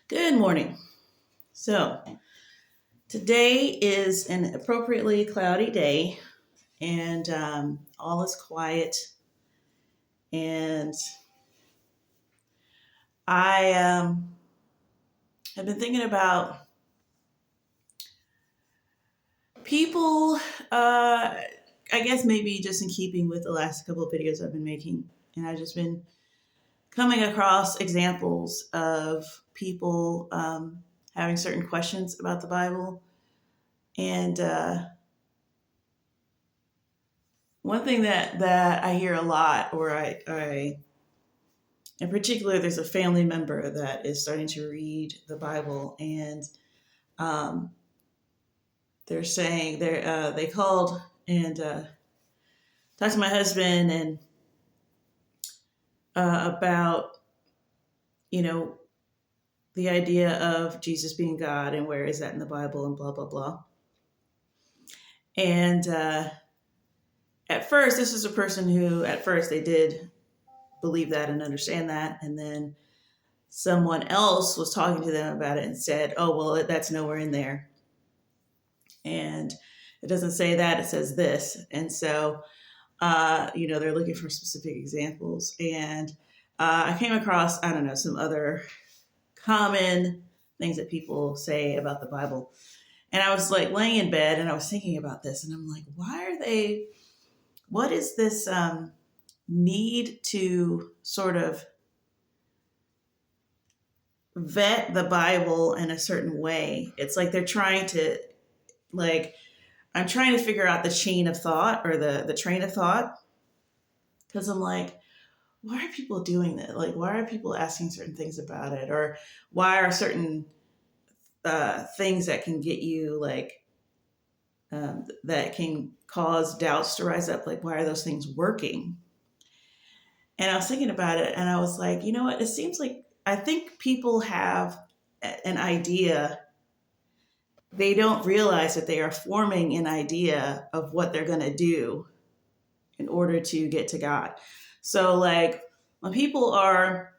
Good morning. So, today is an appropriately cloudy day, and all is quiet. And I have been thinking about people, I guess maybe just in keeping with the last couple of videos I've been making. And I've just been coming across examples of people having certain questions about the Bible. And one thing that I hear a lot, or I in particular, there's a family member that is starting to read the Bible, and um, they're saying they called and talked to my husband and about you know the idea of Jesus being God and where is that in the Bible and blah blah blah. And at first, this is a person who at first they did believe that and understand that, and then someone else was talking to them about it and said, "Oh well, that's nowhere in there." And it doesn't say that, it says this. And so they're looking for specific examples. And I came across, I don't know, some other common things that people say about the Bible. And I was like laying in bed and I was thinking about this, and I'm like, what is this need to sort of vet the Bible in a certain way? It's like they're trying to, like, I'm trying to figure out the chain of thought or the train of thought, because I'm like, why are people doing that? Like, why are people asking certain things about it? Or why are certain things that can get you, like, that can cause doubts to rise up? Like, why are those things working? And I was thinking about it and I was like, you know what? It seems like I think people have an idea. They don't realize that they are forming an idea of what they're going to do in order to get to God. So, like, when people are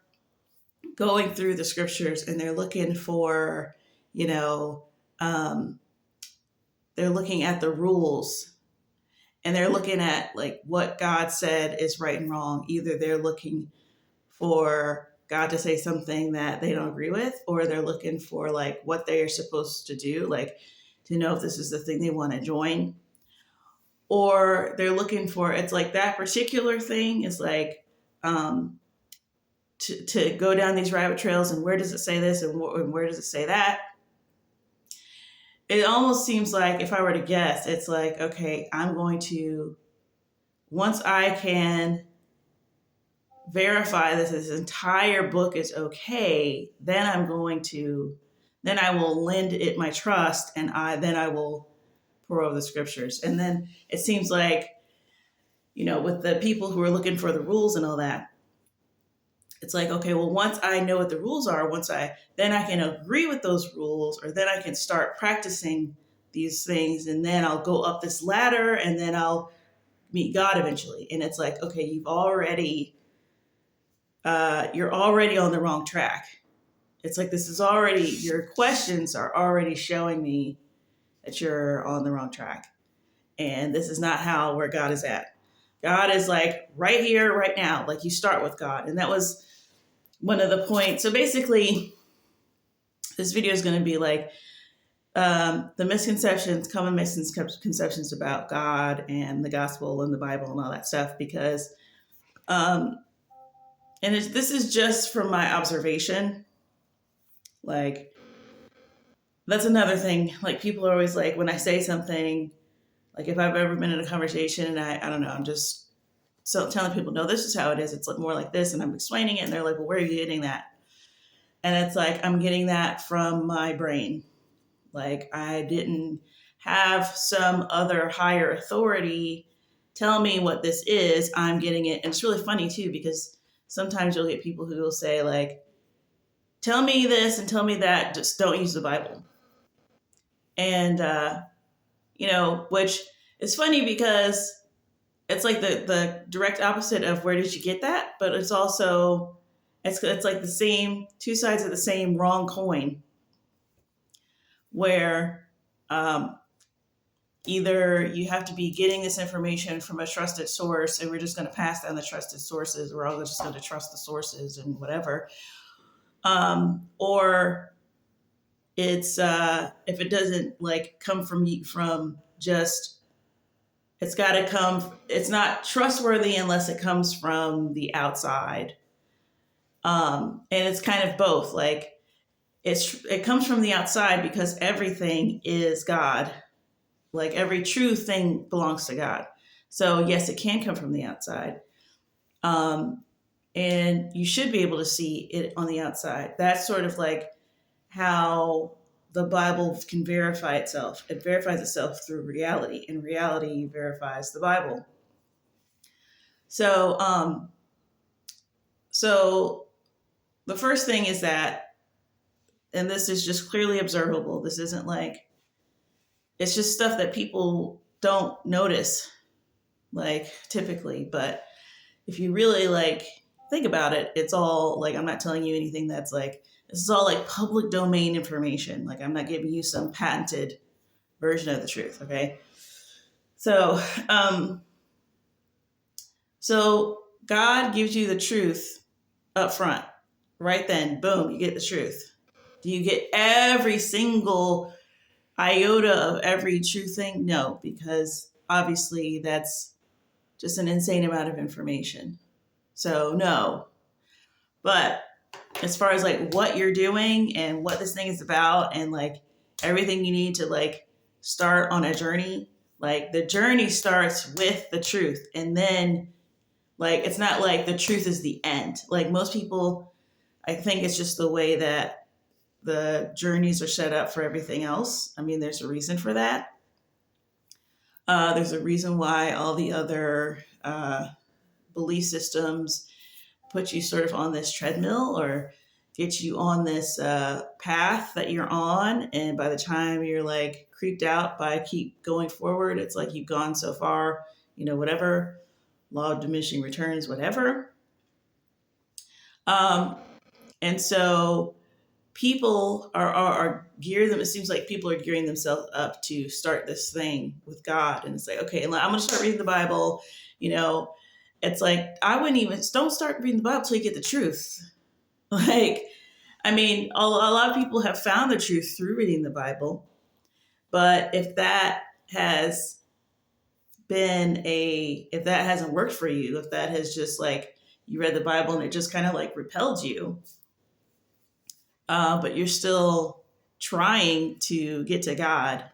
going through the scriptures and they're looking for, you know, um, they're looking at the rules and they're looking at like what God said is right and wrong. Either they're looking for God to say something that they don't agree with, or they're looking for like what they are supposed to do, like to know if this is the thing they want to join, or they're looking for, it's like that particular thing is like, to go down these rabbit trails and where does it say this and where does it say that. It almost seems like, if I were to guess, it's like, okay, I'm going to, once I can verify that this entire book is okay, then then I will lend it my trust, and then I will pour over the scriptures. And then it seems like, with the people who are looking for the rules and all that, it's like, okay, well, once I know what the rules are, then I can agree with those rules, or then I can start practicing these things, and then I'll go up this ladder, and then I'll meet God eventually. And it's like, okay, you're already on the wrong track. It's like, your questions are already showing me that you're on the wrong track. And this is not where God is at. God is like right here, right now. Like, you start with God. And that was one of the points. So basically, this video is going to be like common misconceptions about God and the gospel and the Bible and all that stuff. Because, this is just from my observation. Like, that's another thing. Like, people are always like, when I say something, like if I've ever been in a conversation and I don't know, I'm just telling people, no, this is how it is. It's more like this. And I'm explaining it. And they're like, well, where are you getting that? And it's like, I'm getting that from my brain. Like, I didn't have some other higher authority tell me what this is. I'm getting it. And it's really funny too, because sometimes you'll get people who will say like, tell me this and tell me that, just don't use the Bible. And, which is funny because it's like the direct opposite of where did you get that? But it's also, It's like the same two sides of the same wrong coin, where um, either you have to be getting this information from a trusted source, and we're just going to pass down the trusted sources. We're all just going to trust the sources and whatever. Or it's if it doesn't like come from just, it's got to come. It's not trustworthy unless it comes from the outside. And it's kind of both. Like it comes from the outside because everything is God. Like every true thing belongs to God. So yes, it can come from the outside. Um, and you should be able to see it on the outside. That's sort of like how the Bible can verify itself. It verifies itself through reality, and reality verifies the Bible. So, so the first thing is that, and this is just clearly observable. This isn't like, it's just stuff that people don't notice, like typically. But if you really like think about it, it's all like, I'm not telling you anything that's like, this is all like public domain information. Like I'm not giving you some patented version of the truth. Okay. So, so God gives you the truth up front, right then, boom, you get the truth. Do you get every single iota of every true thing? No, because obviously that's just an insane amount of information. So no. But as far as like what you're doing and what this thing is about and like everything you need to like start on a journey, like the journey starts with the truth. And then like it's not like the truth is the end. Like most people, I think it's just the way that the journeys are set up for everything else. I mean, there's a reason for that. There's a reason why all the other belief systems put you sort of on this treadmill or get you on this path that you're on. And by the time you're like creeped out by keep going forward, it's like you've gone so far, whatever, law of diminishing returns, whatever. Um, and so people are geared them. It seems like people are gearing themselves up to start this thing with God. And it's like, okay, I'm going to start reading the Bible. It's like, I wouldn't even, don't start reading the Bible till you get the truth. Like, I mean, a lot of people have found the truth through reading the Bible. But if that if that hasn't worked for you, if that has just like, you read the Bible and it just kind of like repelled you, but you're still trying to get to God,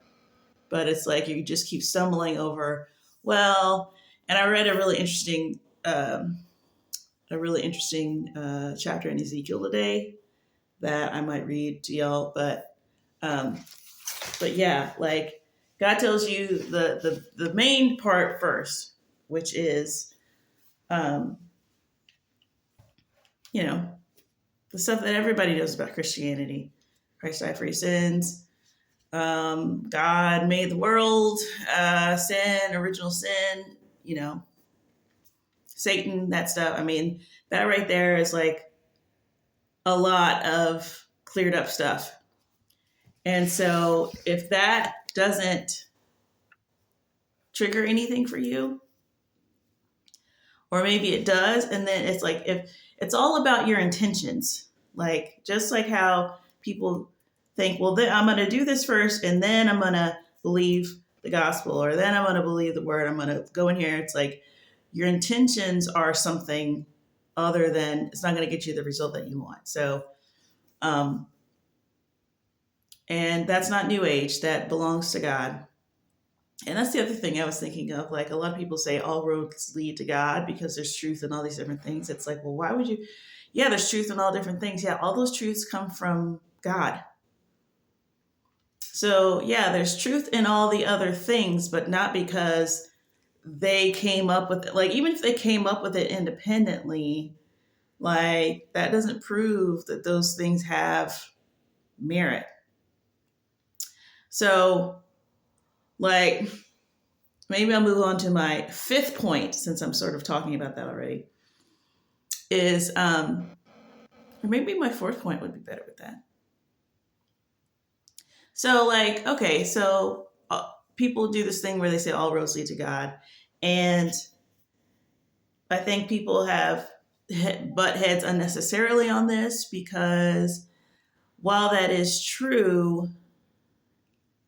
but it's like you just keep stumbling over, well, and I read a really interesting chapter in Ezekiel today that I might read to y'all, but yeah, like God tells you the main part first, which is, um, the stuff that everybody knows about Christianity. Christ died for your sins. God made the world, sin, original sin, Satan, that stuff. I mean, that right there is like a lot of cleared up stuff. And so if that doesn't trigger anything for you, or maybe it does, and then it's like, if it's all about your intentions, like just like how people think, well, I'm going to do this first and then I'm going to believe the gospel, or then I'm going to believe the word, I'm going to go in here. It's like your intentions are something other than, it's not going to get you the result that you want. So and that's not new age, that belongs to God. And that's the other thing I was thinking of. Like, a lot of people say all roads lead to God because there's truth in all these different things. It's like, well, why would you? Yeah, there's truth in all different things. Yeah, all those truths come from God. So, yeah, there's truth in all the other things, but not because they came up with it. Like, even if they came up with it independently, like, that doesn't prove that those things have merit. So, like, maybe I'll move on to my fifth point, since I'm sort of talking about that already, is Or maybe my fourth point would be better with that. So, like, okay, so people do this thing where they say all roads lead to God. And I think people have butt heads unnecessarily on this because while that is true,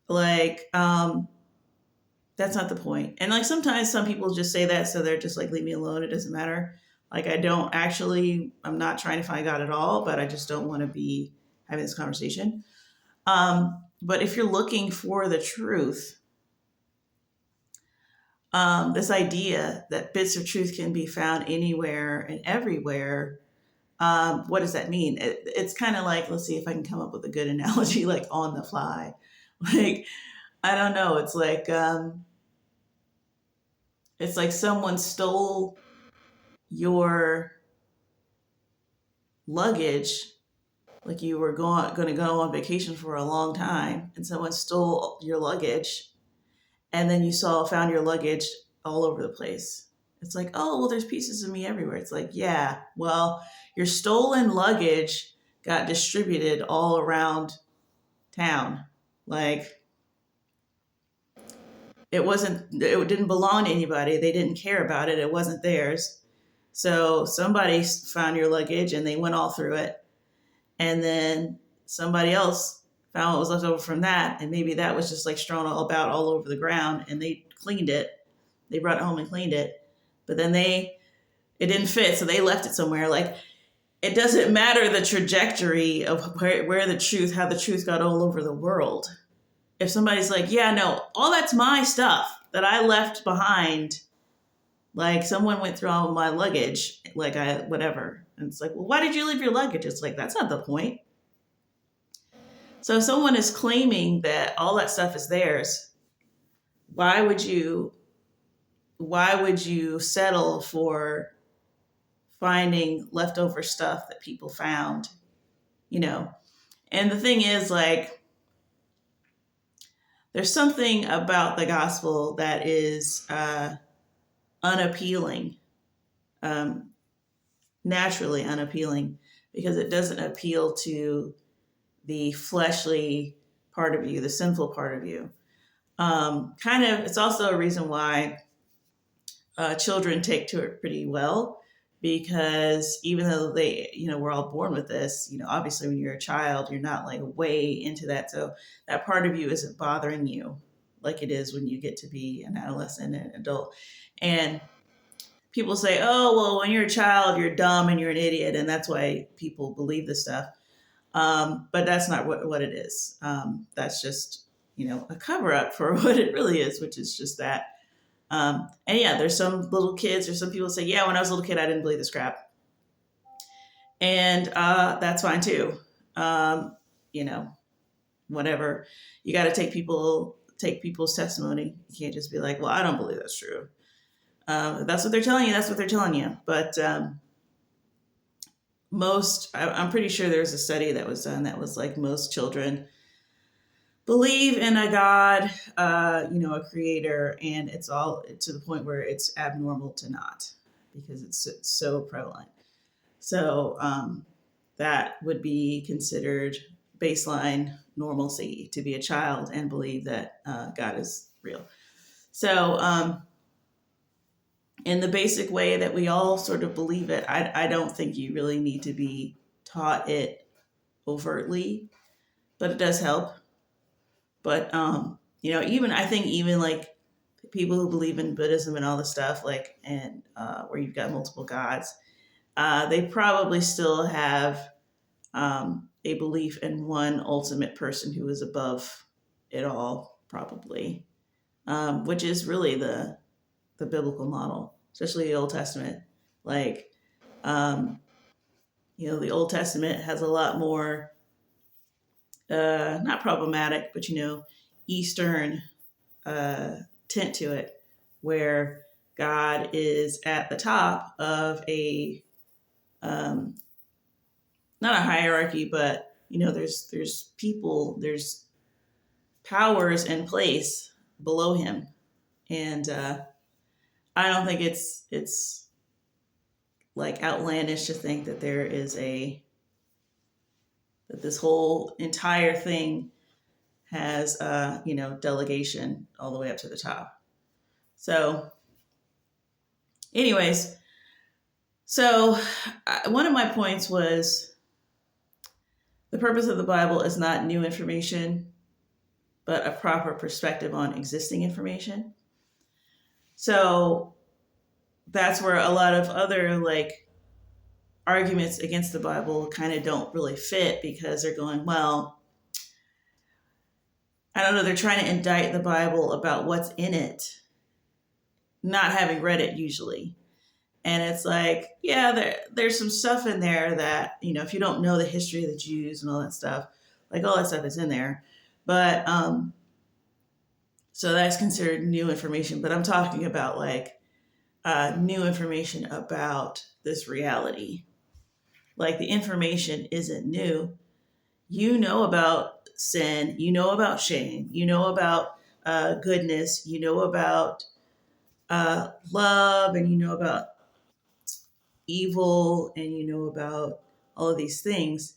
like, that's not the point. And like sometimes some people just say that so they're just like, leave me alone. It doesn't matter. Like, I'm not trying to find God at all, but I just don't want to be having this conversation. But if you're looking for the truth, this idea that bits of truth can be found anywhere and everywhere, what does that mean? It's kind of like, let's see if I can come up with a good analogy, like on the fly. Like, I don't know. It's like someone stole your luggage, like you were going to go on vacation for a long time, and someone stole your luggage, and then found your luggage all over the place. It's like, oh, well, there's pieces of me everywhere. It's like, yeah, well, your stolen luggage got distributed all around town. Like, it didn't belong to anybody. They didn't care about it. It wasn't theirs. So somebody found your luggage and they went all through it. And then somebody else found what was left over from that. And maybe that was just like strewn all over the ground, and they cleaned it. They brought it home and cleaned it. But then it didn't fit. So they left it somewhere. Like, it doesn't matter the trajectory of how the truth got all over the world. If somebody's like, yeah, no, all that's my stuff that I left behind, like someone went through all of my luggage, like whatever. And it's like, well, why did you leave your luggage? It's like, that's not the point. So if someone is claiming that all that stuff is theirs, why would you settle for finding leftover stuff that people found, you know? And the thing is, like, there's something about the gospel that is unappealing, um, naturally unappealing, because it doesn't appeal to the fleshly part of you, the sinful part of you. It's also a reason why children take to it pretty well, because even though we're all born with this, obviously when you're a child, you're not like way into that. So that part of you isn't bothering you like it is when you get to be an adolescent and an adult. And people say, oh, well, when you're a child, you're dumb and you're an idiot. And that's why people believe this stuff. But that's not what it is. That's just, a cover up for what it really is, which is just that. And yeah, there's some little kids or some people say, yeah, when I was a little kid, I didn't believe this crap. And that's fine too. You know, whatever. You got to take people's testimony. You can't just be like, well, I don't believe that's true. If that's what they're telling you, that's what they're telling you. But I'm pretty sure there's a study that was done that was like most children believe in a God, a creator, and it's all to the point where it's abnormal to not, because it's so prevalent. So that would be considered baseline normalcy, to be a child and believe that God is real. So in the basic way that we all sort of believe it, I don't think you really need to be taught it overtly, but it does help. But even like people who believe in Buddhism and all this stuff, like, and where you've got multiple gods, they probably still have a belief in one ultimate person who is above it all, probably, which is really the biblical model, especially the Old Testament. Like, the Old Testament has a lot more, not problematic, but Eastern tint to it, where God is at the top of not a hierarchy, but there's people, there's powers in place below him, and I don't think it's like outlandish to think that there is a that this whole entire thing has, delegation all the way up to the top. So, anyways, one of my points was the purpose of the Bible is not new information, but a proper perspective on existing information. So that's where a lot of other arguments against the Bible kind of don't really fit, because they're going, well, I don't know, they're trying to indict the Bible about what's in it, not having read it usually. And it's like, yeah, there's some stuff in there that, if you don't know the history of the Jews and all that stuff, like all that stuff is in there. But so that's considered new information. But I'm talking about new information about this reality. Like the information isn't new. You know about sin, you know about shame, you know about goodness, you know about love, and you know about evil, and you know about all of these things,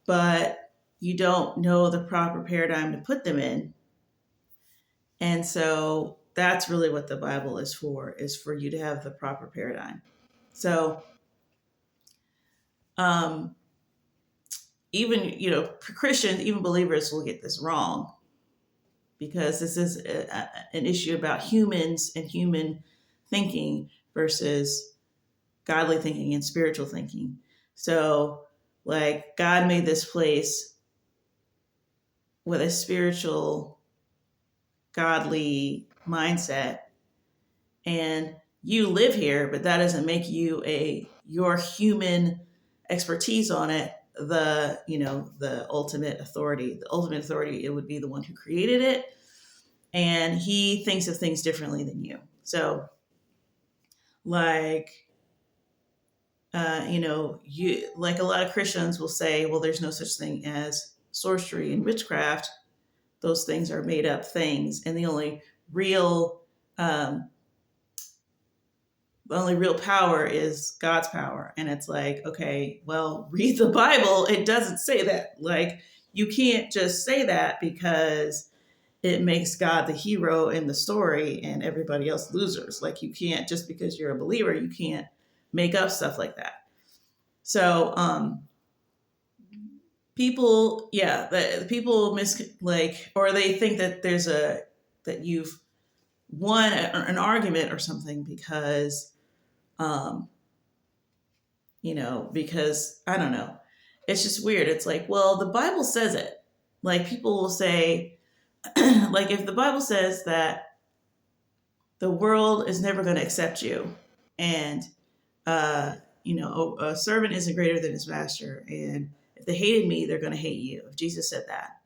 but you don't know the proper paradigm to put them in. And so that's really what the Bible is for you to have the proper paradigm. So even, Christians, even believers will get this wrong, because this is an issue about humans and human thinking versus godly thinking and spiritual thinking. So, God made this place with a spiritual, godly mindset, and you live here, but that doesn't make you your human expertise on it the ultimate authority. The ultimate authority, it would be the one who created it, and he thinks of things differently than you. So, a lot of Christians will say, well, there's no such thing as sorcery and witchcraft. Those things are made up things, and the only real power is God's power. And it's like, okay, well, read the Bible. It doesn't say that. You can't just say that because it makes God the hero in the story and everybody else losers. You can't, just because you're a believer, you can't make up stuff like that. So, people, the people or they think that that you've won an argument or something because, because I don't know. It's just weird. It's like, well, the Bible says it. People will say, if the Bible says that the world is never going to accept you, and a servant isn't greater than his master, and if they hated me, they're going to hate you. If Jesus said that,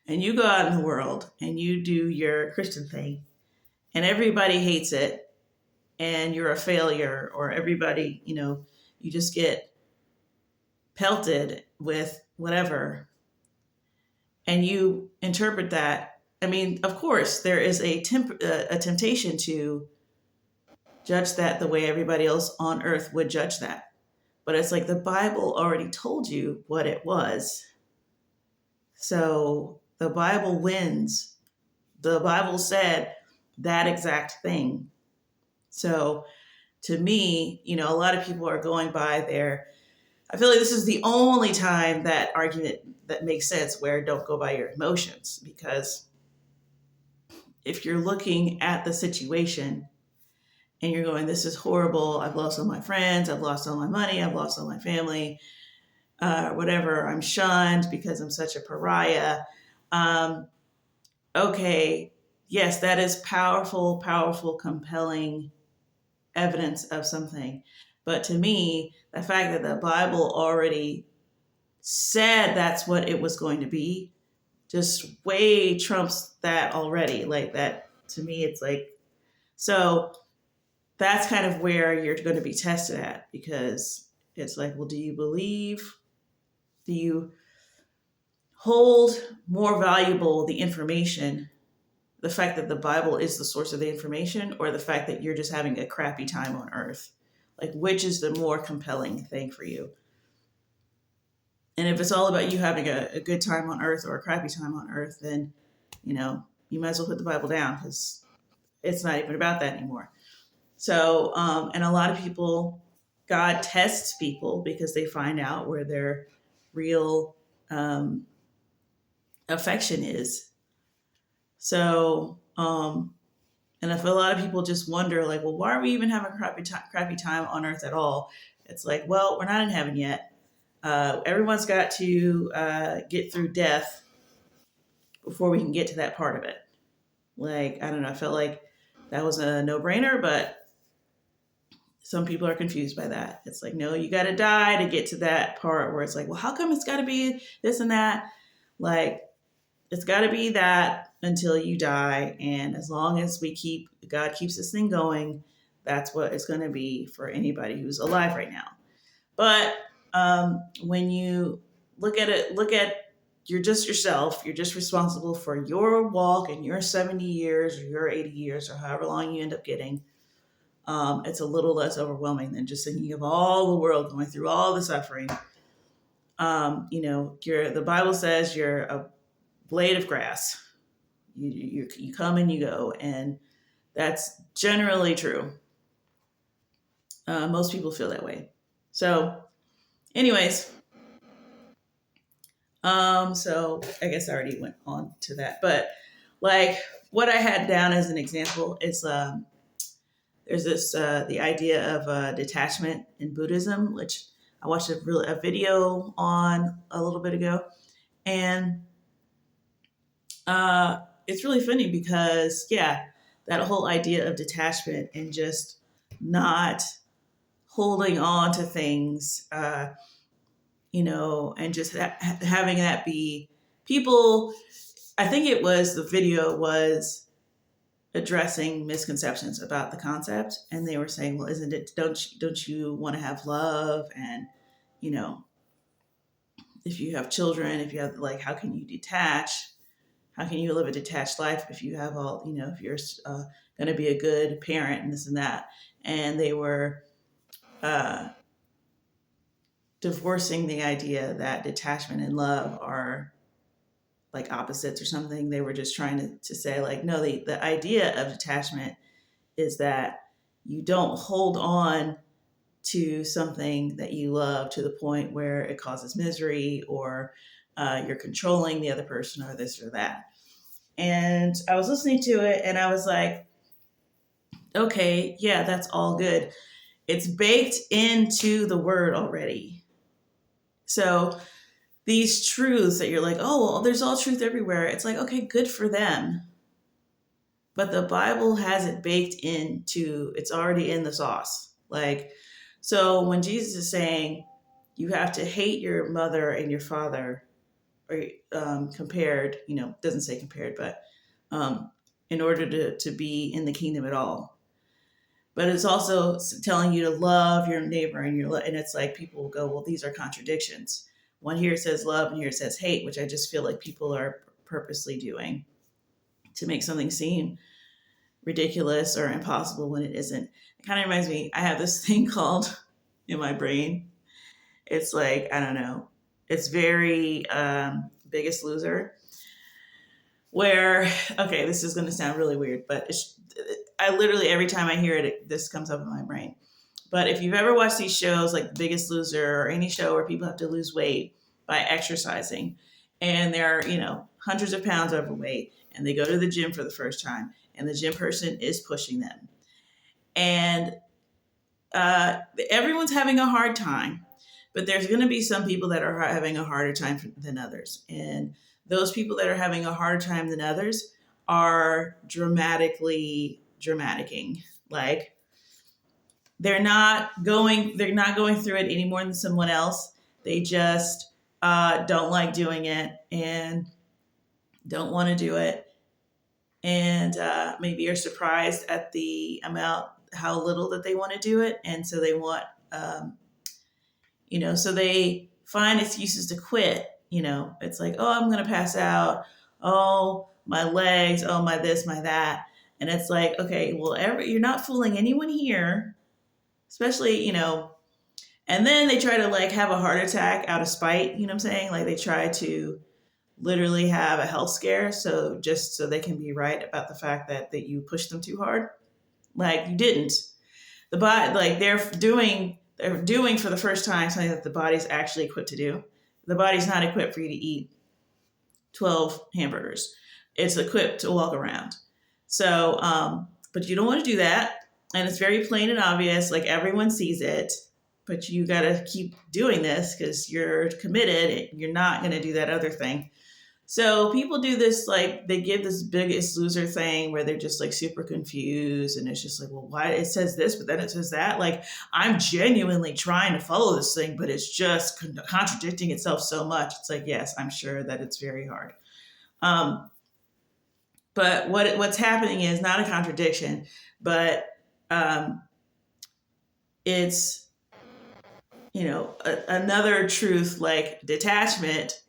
and you go out in the world and you do your Christian thing, and everybody hates it, and you're a failure, or everybody, you just get pelted with whatever, and you interpret that. I mean, of course, there is a temptation to judge that the way everybody else on earth would judge that. But it's like the Bible already told you what it was. So the Bible wins. The Bible said that exact thing. So to me, a lot of people are going by I feel like this is the only time that argument that makes sense, where don't go by your emotions. Because if you're looking at the situation and you're going, this is horrible, I've lost all my friends, I've lost all my money, I've lost all my family, whatever, I'm shunned because I'm such a pariah. Okay, yes, that is powerful, powerful, compelling evidence of something. But to me, the fact that the Bible already said that's what it was going to be just way trumps that already. That, to me, it's like, so that's kind of where you're going to be tested at, because it's like, well, do you hold more valuable the information, the fact that the Bible is the source of the information, or the fact that you're just having a crappy time on earth? Which is the more compelling thing for you? And if it's all about you having a good time on earth or a crappy time on earth, then, you might as well put the Bible down, because it's not even about that anymore. So, and a lot of people, God tests people because they find out where their real um, affection is. So, and if a lot of people just wonder, like, well, why are we even having a crappy time on earth at all? It's like, well, we're not in heaven yet. Everyone's got to get through death before we can get to that part of it. Like, I don't know, I felt like that was a no brainer, but some people are confused by that. It's like, no, you got to die to get to that part where it's like, well, how come it's got to be this and that? Like, it's got to be that until you die. And as long as God keeps this thing going, that's what it's going to be for anybody who's alive right now. But when you look at you're just yourself. You're just responsible for your walk and your 70 years or your 80 years or however long you end up getting. It's a little less overwhelming than just thinking of all the world going through all the suffering. The Bible says you're a blade of grass. You come and you go, and that's generally true. Most people feel that way. So, anyways, so I guess I already went on to that, but like what I had down as an example is there's this the idea of detachment in Buddhism, which I watched a video on a little bit ago, and it's really funny because yeah, that whole idea of detachment and just not holding on to things, and just having that be people. I think the video was addressing misconceptions about the concept, and they were saying, well, isn't it, don't you want to have love, and you know if you have children, if you have, like, how can you detach, how can you live a detached life if you have all, if you're going to be a good parent and this and that. And they were uh, divorcing the idea that detachment and love are like opposites or something. They were just trying to say, like, no, the idea of detachment is that you don't hold on to something that you love to the point where it causes misery, or you're controlling the other person, or this or that. And I was listening to it and I was like, okay, yeah, that's all good. It's baked into the word already. So these truths that you're like, oh, well, there's all truth everywhere. It's like, okay, good for them. But the Bible has it baked into, it's already in the sauce. Like, so when Jesus is saying you have to hate your mother and your father, or compared, doesn't say compared, but um, in order to be in the kingdom at all. But it's also telling you to love your neighbor, and it's like people will go, well, these are contradictions. One here says love and here it says hate, which I just feel like people are purposely doing to make something seem ridiculous or impossible when it isn't. It kind of reminds me, I have this thing called in my brain. It's like, I don't know, it's very Biggest Loser, where, okay, this is going to sound really weird, but I literally, every time I hear it, this comes up in my brain. But if you've ever watched these shows like The Biggest Loser, or any show where people have to lose weight by exercising, and they're, hundreds of pounds overweight, and they go to the gym for the first time, and the gym person is pushing them. And everyone's having a hard time, but there's going to be some people that are having a harder time than others. And those people that are having a harder time than others are dramaticing. Like, they're not going through it any more than someone else. They just don't like doing it and don't want to do it, and maybe are surprised at the amount, how little that they want to do it, and so they want so they find excuses to quit. It's like, oh, I'm going to pass out, oh, my legs, oh, my this, my that. And it's like, okay, well, you're not fooling anyone here, especially, And then they try to like have a heart attack out of spite, you know what I'm saying? Like they try to literally have a health scare so just so they can be right about the fact that you pushed them too hard. Like you didn't. The body, like they're doing for the first time something that the body's actually equipped to do. The body's not equipped for you to eat 12 hamburgers. It's equipped to walk around. So, but you don't want to do that. And it's very plain and obvious, like everyone sees it, but you got to keep doing this because you're committed. You're not going to do that other thing. So people do this, like they give this biggest loser thing where they're just like super confused. And it's just like, well, why it says this, but then it says that. Like I'm genuinely trying to follow this thing, but it's just contradicting itself so much. It's like, yes, I'm sure that it's very hard. Um, but what's happening is not a contradiction, but um, it's another truth like detachment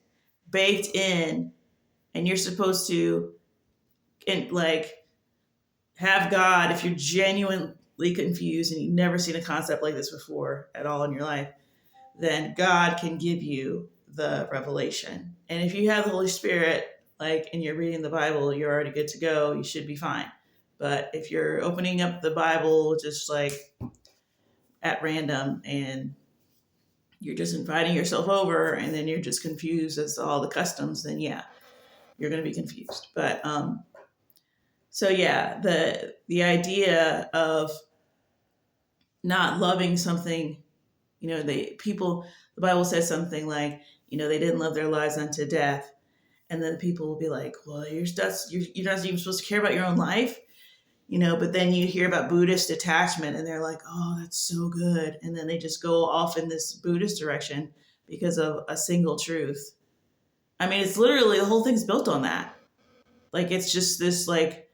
baked in, and you're supposed to like have God if you're genuinely confused and you've never seen a concept like this before at all in your life. Then God can give you the revelation, and if you have the Holy Spirit, like, and you're reading the Bible, you're already good to go. You should be fine. But if you're opening up the Bible just like at random and you're just inviting yourself over and then you're just confused as to all the customs, then yeah, you're going to be confused. But so yeah, the idea of not loving something, the Bible says something like, they didn't love their lives unto death. And then people will be like, well, you're not even supposed to care about your own life, but then you hear about Buddhist detachment and they're like, oh, that's so good. And then they just go off in this Buddhist direction because of a single truth. I mean, it's literally the whole thing's built on that. Like, it's just this like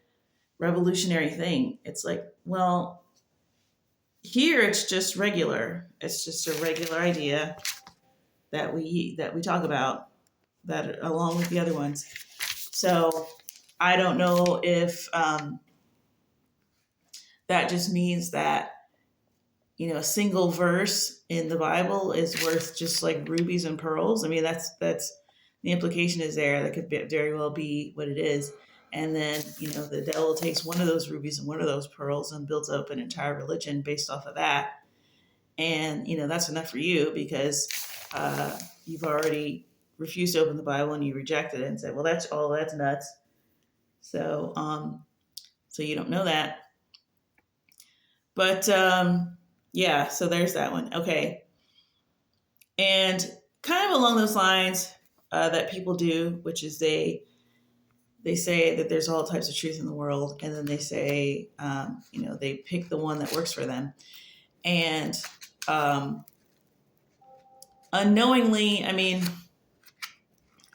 revolutionary thing. It's like, well, here it's just regular. It's just a regular idea that we talk about that along with the other ones. So I don't know if that just means that a single verse in the Bible is worth just like rubies and pearls. I mean, that's the implication is there. That could very well be what it is. And then the devil takes one of those rubies and one of those pearls and builds up an entire religion based off of that. And that's enough for you because you've already refused to open the Bible and you rejected it and said, well, that's nuts. So so you don't know that. But yeah, so there's that one. Okay. And kind of along those lines that people do, which is they say that there's all types of truth in the world, and then they say, they pick the one that works for them. And unknowingly, I mean,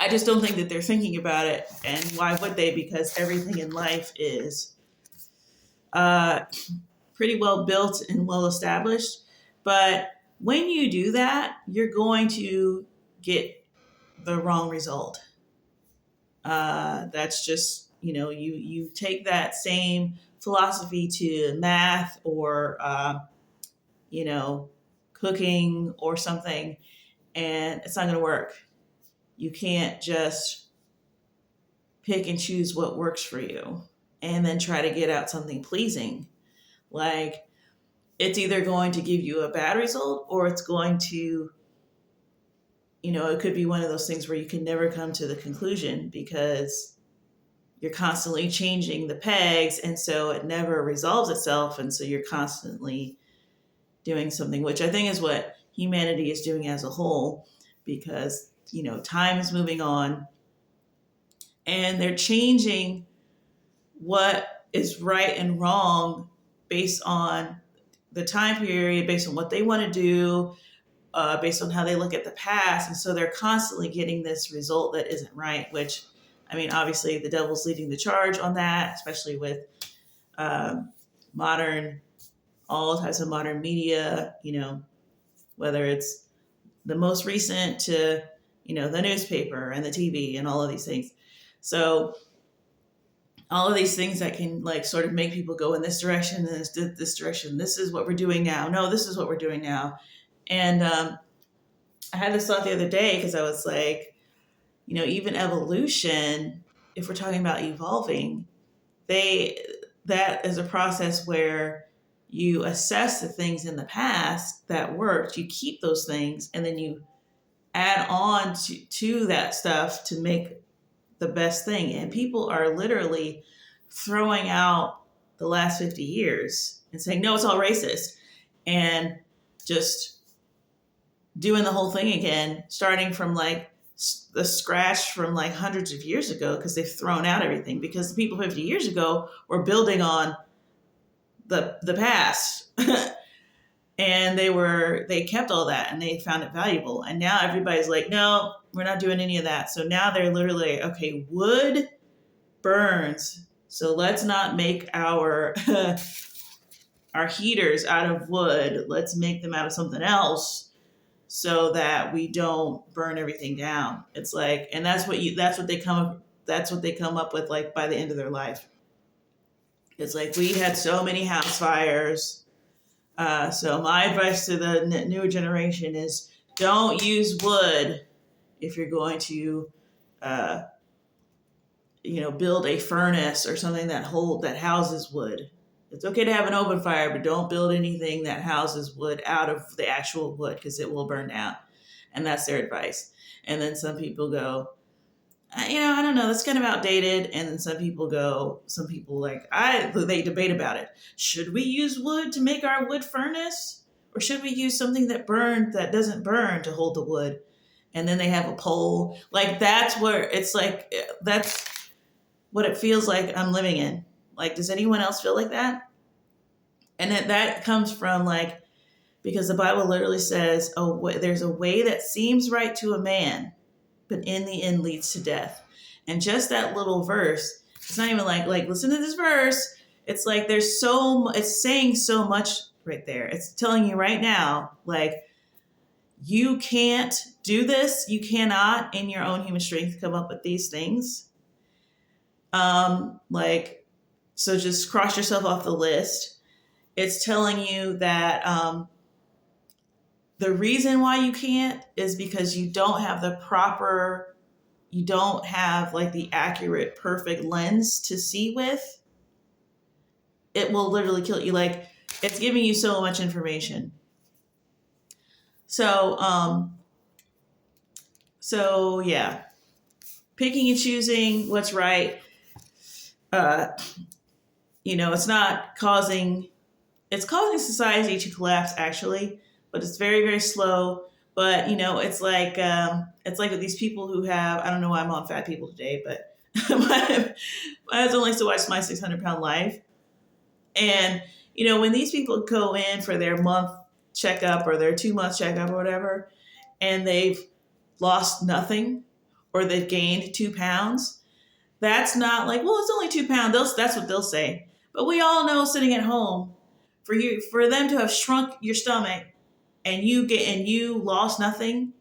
I just don't think that they're thinking about it. And why would they? Because everything in life is pretty well built and well established. But when you do that, you're going to get the wrong result. That's just, you take that same philosophy to math or, cooking or something, and it's not going to work. You can't just pick and choose what works for you and then try to get out something pleasing. Like, it's either going to give you a bad result or it's going to, it could be one of those things where you can never come to the conclusion because you're constantly changing the pegs. And so it never resolves itself. And so you're constantly doing something, which I think is what humanity is doing as a whole, because, time is moving on and they're changing what is right and wrong based on the time period, based on what they want to do, based on how they look at the past. And so they're constantly getting this result that isn't right, which, I mean, obviously the devil's leading the charge on that, especially with all types of modern media, whether it's the most recent to, the newspaper and the TV and all of these things. So all of these things that can like sort of make people go in this direction and this direction. This is what we're doing now. No, this is what we're doing now. And I had this thought the other day because I was like, even evolution, if we're talking about evolving, they that is a process where you assess the things in the past that worked, you keep those things, and then you add on to that stuff to make the best thing. And people are literally throwing out the last 50 years and saying, no, it's all racist. And just doing the whole thing again, starting from like the scratch from like hundreds of years ago, because they've thrown out everything. Because the people 50 years ago were building on the past. And they kept all that and they found it valuable. And now everybody's like, no, we're not doing any of that. So now they're literally, okay, wood burns, so let's not make our our heaters out of wood. Let's make them out of something else so that we don't burn everything down. It's like, and that's what they come up with, like, by the end of their life. It's like, we had so many house fires. So my advice to the newer generation is, don't use wood if you're going to uh, build a furnace or something that houses wood. It's okay to have an open fire, but don't build anything that houses wood out of the actual wood, because it will burn down. And that's their advice. And then some people go, I don't know, that's kind of outdated. And then some people they debate about it. Should we use wood to make our wood furnace? Or should we use something that doesn't burn to hold the wood? And then they have a poll. Like, that's where it's like, that's what it feels like I'm living in. Like, does anyone else feel like that? And that comes from, like, because the Bible literally says, there's a way that seems right to a man, but in the end leads to death. And just that little verse, it's not even like listen to this verse. It's like it's saying so much right there. It's telling you right now, like, you can't do this. You cannot, in your own human strength, come up with these things. So just cross yourself off the list. It's telling you that the reason why you can't is because you don't have like the accurate, perfect lens to see with. It will literally kill you. Like, it's giving you so much information. So yeah, picking and choosing what's right. It's causing society to collapse, actually, but it's very, very slow. But it's like with these people who have, I don't know why I'm on fat people today, but my husband likes to watch My 600-Pound Life. And when these people go in for their month checkup or their 2-month checkup or whatever, and they've lost nothing, or they've gained 2 pounds, that's not like, well, it's only 2 pounds. That's what they'll say. But we all know, sitting at home, for them to have shrunk your stomach and you lost nothing,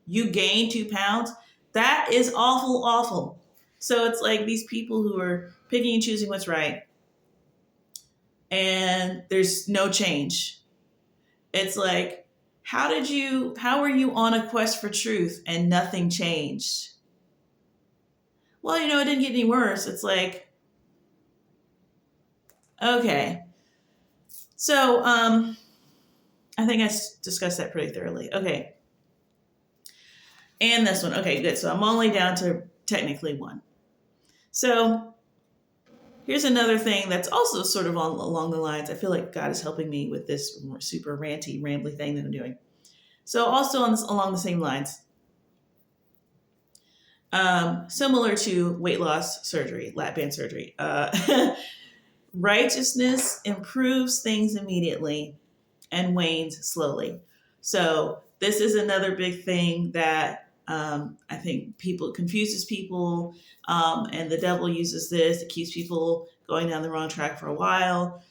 you gained 2 pounds, that is awful, awful. So it's like these people who are picking and choosing what's right, and there's no change. It's like, how were you on a quest for truth and nothing changed? Well, it didn't get any worse. It's like, okay. So, I think I discussed that pretty thoroughly. Okay. And this one. Okay, good. So I'm only down to technically one. So here's another thing that's also sort of along the lines. I feel like God is helping me with this super ranty, rambly thing that I'm doing. So also along the same lines, similar to weight loss surgery, lap band surgery, righteousness improves things immediately and wanes slowly. So this is another big thing that I think confuses people, and the devil uses this. It keeps people going down the wrong track for a while.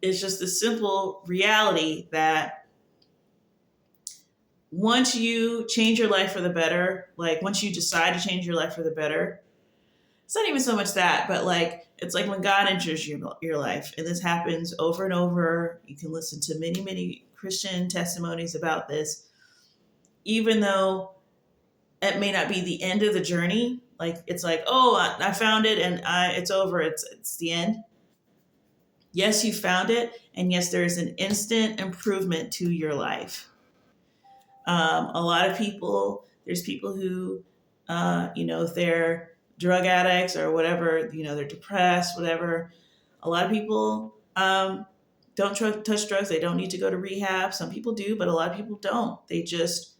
It's just a simple reality that once you change your life for the better, like once you decide to change your life for the better, it's not even so much that, but like, it's like when God enters your life, and this happens over and over. You can listen to many, many Christian testimonies about this, even though it may not be the end of the journey. Like it's like, oh, I found it and it's over. It's the end. Yes, you found it, and yes, there is an instant improvement to your life. A lot of people, there's people who, if they're drug addicts or whatever, they're depressed, whatever. A lot of people don't touch drugs. They don't need to go to rehab. Some people do, but a lot of people don't. It just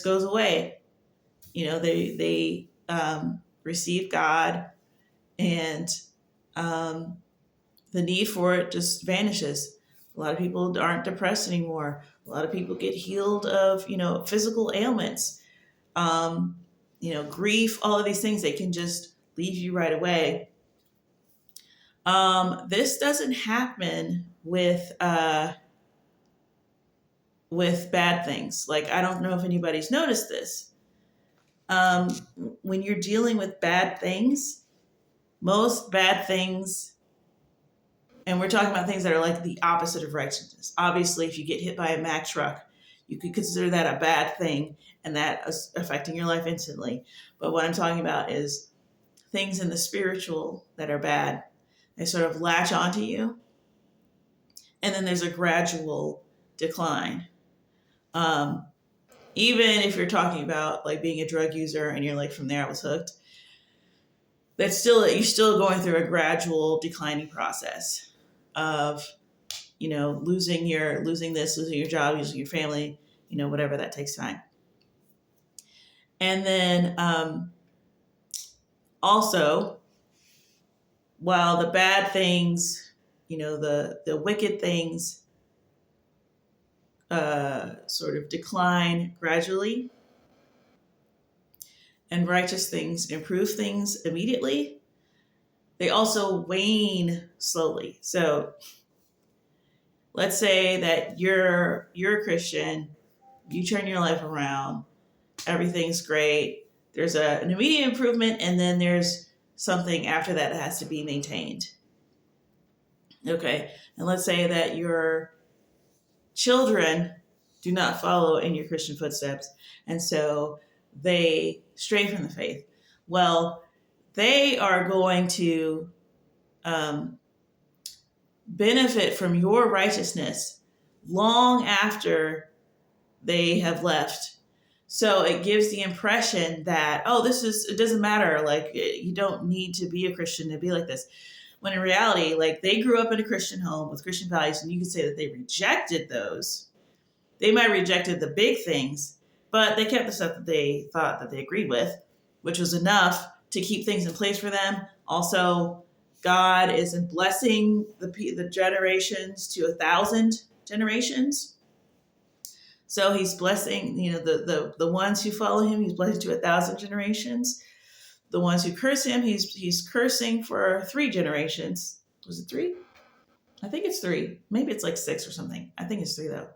goes away. They receive God, and the need for it just vanishes. A lot of people aren't depressed anymore. A lot of people get healed of, physical ailments, um, grief, all of these things. They can just leave you right away. This doesn't happen with bad things. Like, I don't know if anybody's noticed this. When you're dealing with bad things, most bad things, and we're talking about things that are like the opposite of righteousness. Obviously, if you get hit by a Mack truck, you could consider that a bad thing, and that is affecting your life instantly. But what I'm talking about is things in the spiritual that are bad. They sort of latch onto you, and then there's a gradual decline. Even if you're talking about like being a drug user and you're like, from there I was hooked, you're still going through a gradual declining process of losing your job, losing your family, whatever. That takes time. And then also, while the bad things, the wicked things sort of decline gradually, and righteous things improve things immediately, they also wane slowly. So let's say that you're a Christian, you turn your life around, everything's great, there's an immediate improvement, and then there's something after that has to be maintained. Okay, and let's say that your children do not follow in your Christian footsteps, and so they stray from the faith. Well, they are going to benefit from your righteousness long after they have left. So it gives the impression that, oh, it doesn't matter. Like, you don't need to be a Christian to be like this. When in reality, like, they grew up in a Christian home with Christian values, and you could say that they rejected those. They might have rejected the big things, but they kept the stuff that they thought that they agreed with, which was enough to keep things in place for them. Also, God is blessing the generations to 1,000 generations. So he's blessing, the ones who follow him, he's blessing to 1,000 generations. The ones who curse him, he's cursing for 3 generations. Was it 3? I think it's 3. Maybe it's like 6 or something. I think it's 3 though.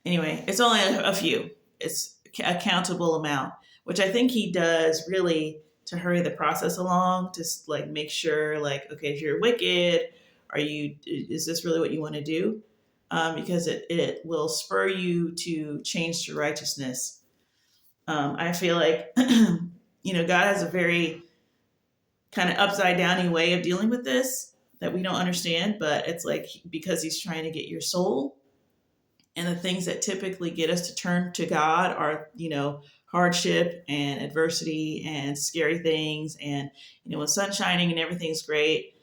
Anyway, it's only a few. It's a countable amount, which I think he does really to hurry the process along, to like make sure, like, okay, if you're wicked, is this really what you want to do? Because it will spur you to change to righteousness. I feel like, God has a very kind of upside downy way of dealing with this that we don't understand, but it's like, because he's trying to get your soul. And the things that typically get us to turn to God are, hardship and adversity and scary things. And, when sun's shining and everything's great,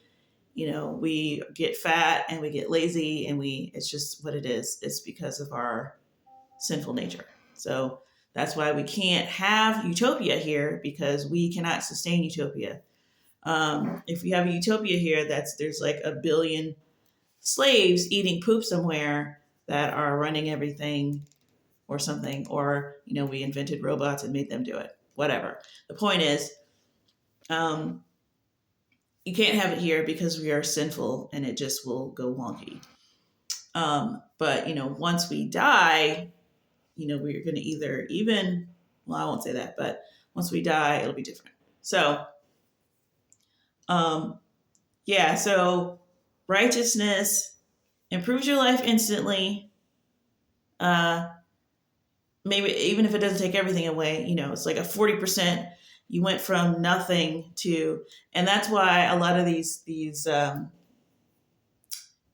we get fat and we get lazy, and it's just what it is. It's because of our sinful nature. So that's why we can't have utopia here, because we cannot sustain utopia. If we have a utopia here, there's like 1 billion slaves eating poop somewhere that are running everything or something, or, we invented robots and made them do it, whatever. The point is, you can't have it here because we are sinful and it just will go wonky. But, once we die, we're going to I won't say that, but once we die, it'll be different. So, so righteousness improves your life instantly. Uh, Maybe even if it doesn't take everything away, it's like a 40%. You went from nothing to, and that's why a lot of these and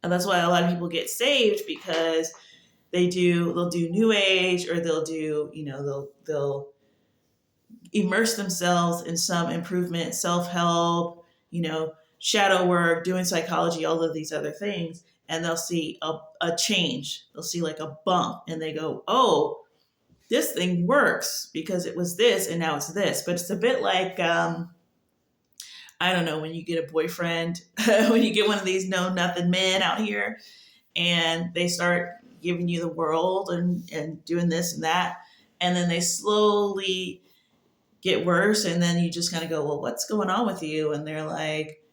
that's why a lot of people get saved, because they'll do new age, or they'll do, they'll immerse themselves in some improvement, self-help, shadow work, doing psychology, all of these other things, and they'll see a change. They'll see like a bump, and they go, oh, this thing works because it was this and now it's this. But it's a bit like, I don't know, when you get a boyfriend, when you get one of these know nothing men out here, and they start giving you the world and doing this and that, and then they slowly get worse, and then you just kind of go, well, what's going on with you? And they're like,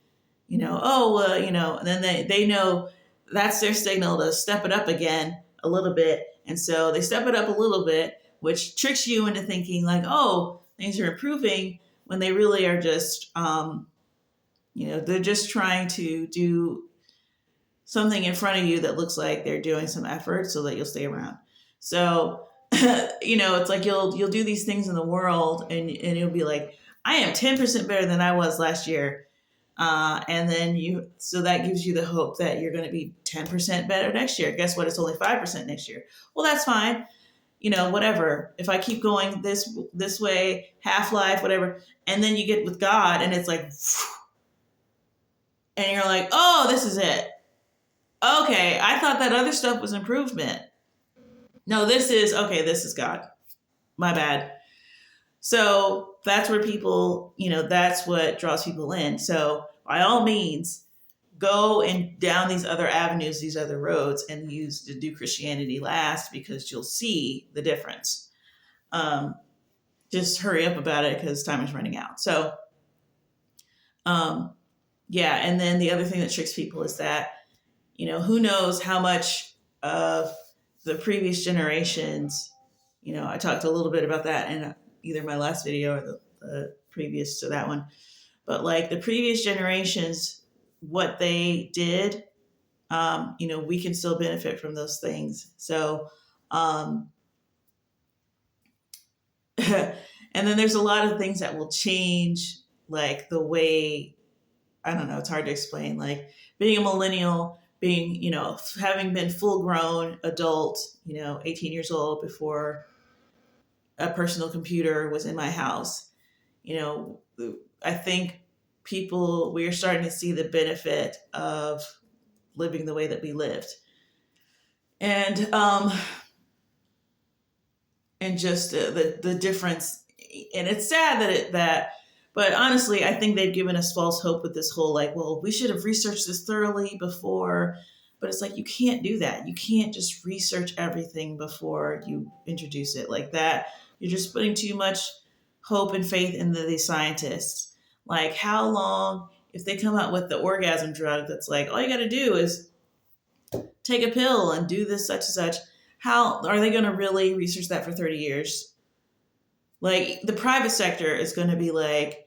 oh, well, and then they know that's their signal to step it up again a little bit. And so they step it up a little bit, which tricks you into thinking like, oh, things are improving, when they really are just, they're just trying to do something in front of you that looks like they're doing some effort so that you'll stay around. So, it's like you'll do these things in the world, and you'll be like, I am 10% better than I was last year. And then so that gives you the hope that you're going to be 10% better next year. Guess what? It's only 5% next year. Well, that's fine. Whatever. If I keep going this way, half life, whatever, and then you get with God, and it's like, and you're like, oh, this is it. Okay, I thought that other stuff was improvement. No, this is God. My bad. So that's where people, that's what draws people in. So by all means, go and down these other avenues, these other roads, and to do Christianity last, because you'll see the difference. Just hurry up about it, because time is running out. So, yeah. And then the other thing that tricks people is that, who knows how much of the previous generations, I talked a little bit about that in either my last video or the previous to that one, but like the previous generations, what they did, we can still benefit from those things. So, and then there's a lot of things that will change, like the way, I don't know, it's hard to explain, like being a millennial, being, having been full grown adult, 18 years old before a personal computer was in my house. I think we are starting to see the benefit of living the way that we lived. And just the difference. And it's sad but honestly, I think they've given us false hope with this whole, like, well, we should have researched this thoroughly before. But it's like, you can't do that. You can't just research everything before you introduce it like that. You're just putting too much hope and faith in these scientists. Like, how long, if they come out with the orgasm drug that's like, all you got to do is take a pill and do this, such and such, how are they going to really research that for 30 years? Like, the private sector is going to be like,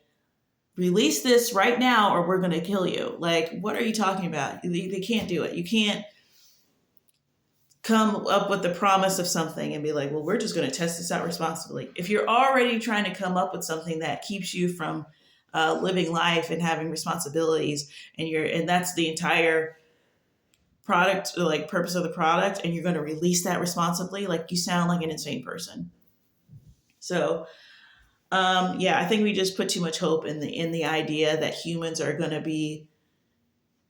release this right now or we're going to kill you. Like, what are you talking about? They can't do it. You can't come up with the promise of something and be like, well, we're just going to test this out responsibly. If you're already trying to come up with something that keeps you from living life and having responsibilities, and that's the entire product, like purpose of the product, and you're going to release that responsibly, like, you sound like an insane person. So, yeah, I think we just put too much hope in the idea that humans are going to be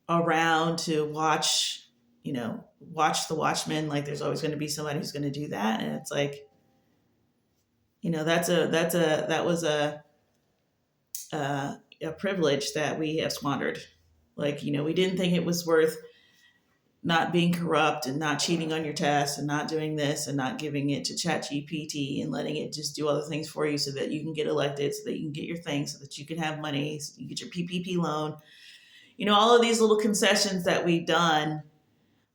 around to watch the Watchmen. Like, there's always going to be somebody who's going to do that, and it's like, that was a privilege that we have squandered. Like, we didn't think it was worth not being corrupt and not cheating on your tests and not doing this and not giving it to ChatGPT and letting it just do other things for you so that you can get elected, so that you can get your things, so that you can have money, so you get your PPP loan. All of these little concessions that we've done,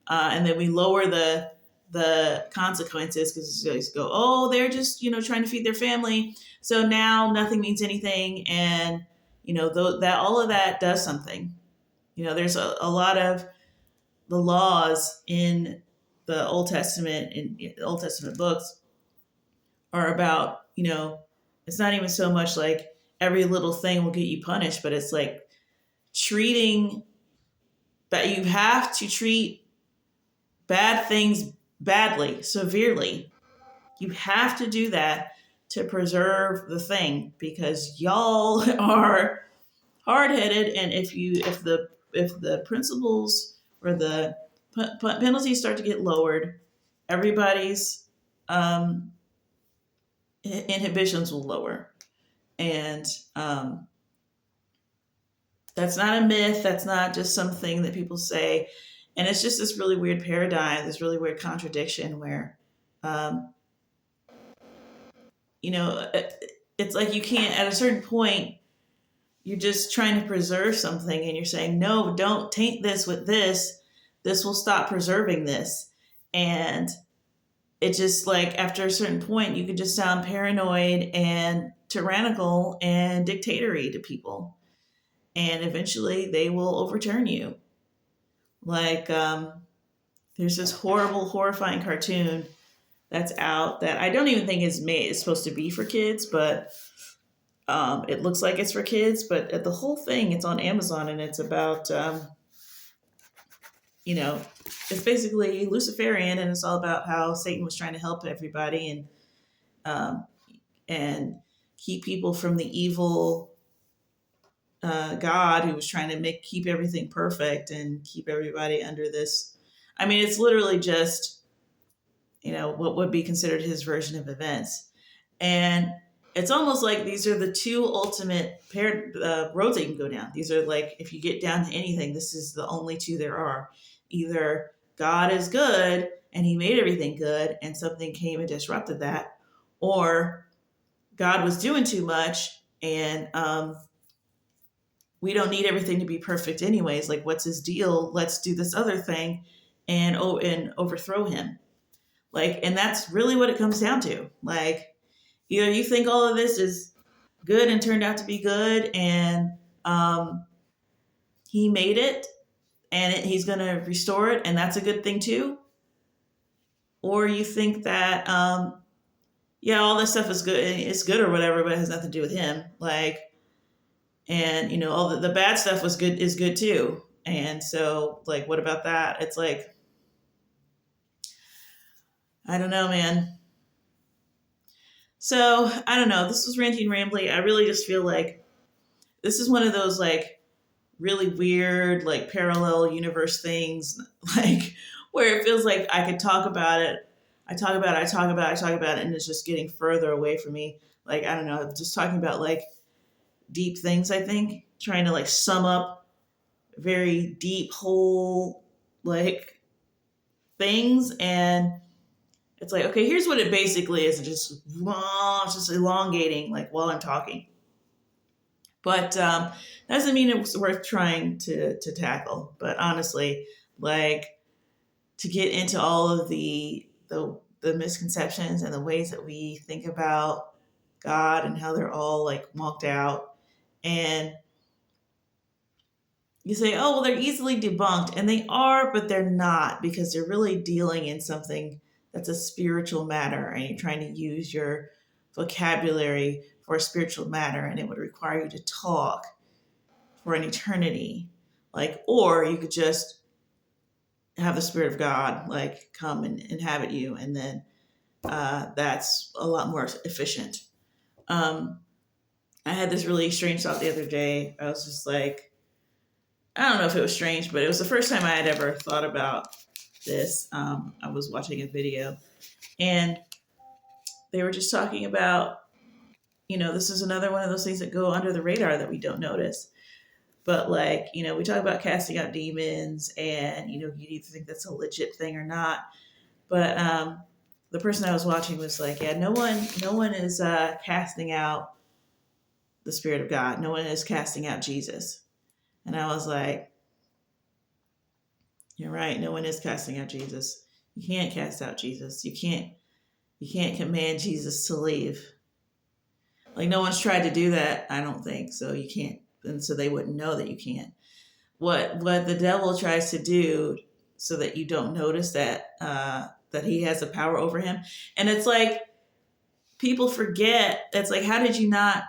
and then we lower the consequences, because you go, oh, they're just trying to feed their family, so now nothing means anything, and that all of that does something. There's a lot of the laws in the Old Testament, in the Old Testament books, are about, it's not even so much like every little thing will get you punished, but it's like treating that you have to treat bad things badly, severely. You have to do that to preserve the thing because y'all are hard headed, and if the principles or the penalties start to get lowered, everybody's um, inhibitions will lower, and um, that's not a myth. That's not just something that people say, and it's just this really weird paradigm, this really weird contradiction where, um, you know, it's like you can't at a certain point you're just trying to preserve something and you're saying no, don't taint this with this will stop preserving this. And it just like after a certain point you could just sound paranoid and tyrannical and dictatorial to people, and eventually they will overturn you. Like there's this horrible horrifying cartoon that's out that I don't even think is supposed to be for kids, but it looks like it's for kids, but the whole thing, it's on Amazon, and it's about, you know, it's basically Luciferian, and it's all about how Satan was trying to help everybody um, and keep people from the evil God who was trying to keep everything perfect and keep everybody under this. I mean, it's literally just, what would be considered his version of events. And it's almost like these are the two ultimate roads that you can go down. These are like, if you get down to anything, this is the only two there are. Either God is good and he made everything good and something came and disrupted that, or God was doing too much and we don't need everything to be perfect anyways. Like, what's his deal? Let's do this other thing and overthrow him. Like, and that's really what it comes down to. Like, either you think all of this is good and turned out to be good and he made it and he's going to restore it and that's a good thing too, or you think that yeah, all this stuff is good, it's good or whatever, but it has nothing to do with him. Like, and all the bad stuff was good is good too, and so like what about that? It's like, I don't know, man. So I don't know, this was ranting rambly. I really just feel like this is one of those like really weird, like parallel universe things, like where it feels like I could talk about it. I talk about it, I talk about it, I talk about it, and it's just getting further away from me. Like, I don't know, just talking about like deep things, I think, trying to like sum up very deep, whole, like things. And it's like, okay, here's what it basically is. It's just elongating, like while I'm talking. But doesn't mean it was worth trying to tackle. But honestly, like to get into all of the misconceptions and the ways that we think about God and how they're all like walked out, and you say, oh well, they're easily debunked, and they are, but they're not, because they're really dealing in something that's a spiritual matter, and you're trying to use your vocabulary for a spiritual matter, and it would require you to talk for an eternity. Like, or you could just have the Spirit of God like come and inhabit you, and then that's a lot more efficient. Um, I had this really strange thought the other day. I was just like, I don't know if it was strange, but it was the first time I had ever thought about this. I was watching a video, and they were just talking about, this is another one of those things that go under the radar that we don't notice. But like, we talk about casting out demons, and you either think that's a legit thing or not. But the person I was watching was like, yeah, no one is casting out the Spirit of God. No one is casting out Jesus. And I was like, you're right. No one is casting out Jesus. You can't cast out Jesus. You can't command Jesus to leave. Like, no one's tried to do that, I don't think. So you can't, and so they wouldn't know that you can't. What the devil tries to do so that you don't notice that that he has a power over him. And it's like people forget. It's like, how did you not,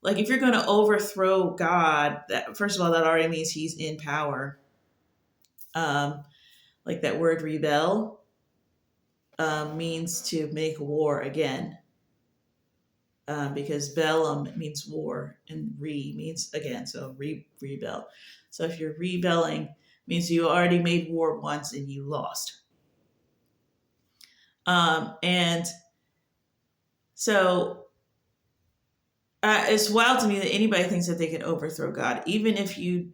like, if you're going to overthrow God, that first of all, that already means he's in power. Like that word rebel means to make war again, because bellum means war and re means again, so rebel. So if you're rebelling, means you already made war once and you lost. And so it's wild to me that anybody thinks that they can overthrow God, even if you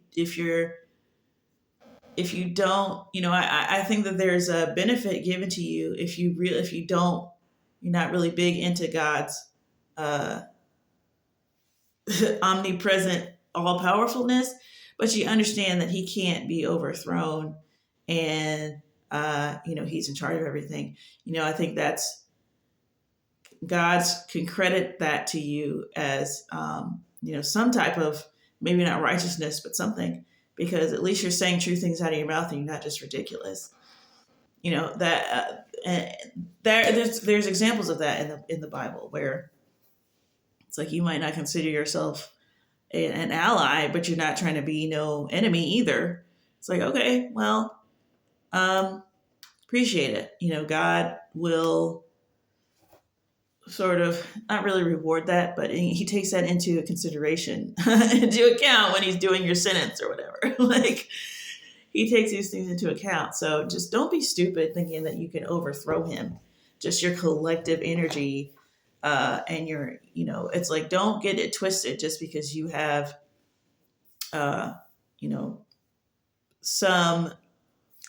don't. I think that there's a benefit given to you if you don't, you're not really big into God's uh, omnipresent all powerfulness, but you understand that he can't be overthrown, and he's in charge of everything. I think that's God's can credit that to you as some type of, maybe not righteousness, but something, because at least you're saying true things out of your mouth and you're not just ridiculous. That there's examples of that in the Bible where it's like you might not consider yourself an ally, but you're not trying to be no enemy either. It's like, okay, well, appreciate it. God will sort of not really reward that, but he takes that into consideration, into account when he's doing your sentence or whatever. Like, he takes these things into account. So just don't be stupid thinking that you can overthrow him. Just your collective energy, and it's like, don't get it twisted just because you have, uh, you know, some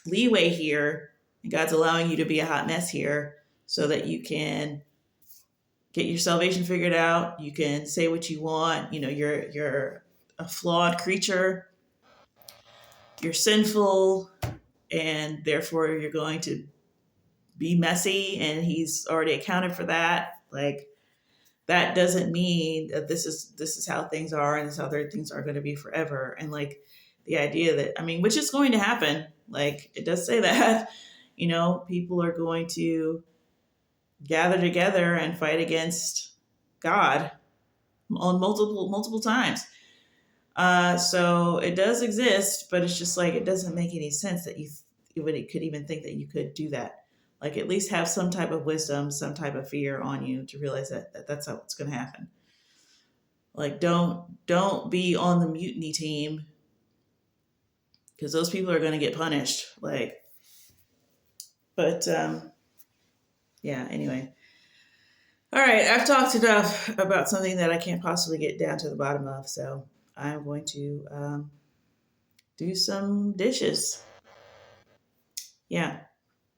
leeway here, and God's allowing you to be a hot mess here so that you can get your salvation figured out. You can say what you want. You're a flawed creature. You're sinful, and therefore you're going to be messy, and he's already accounted for that. Like, that doesn't mean that this is how things are, and this is how their things are going to be forever. And like the idea that, I mean, which is going to happen, like it does say that, people are going to gather together and fight against God on multiple times. So it does exist, but it's just like, it doesn't make any sense that you could even think that you could do that. Like, at least have some type of wisdom, some type of fear on you to realize that that's how it's going to happen. Like, don't be on the mutiny team, because those people are going to get punished. Like, but yeah. Anyway, all right. I've talked enough about something that I can't possibly get down to the bottom of. So I'm going to do some dishes. Yeah.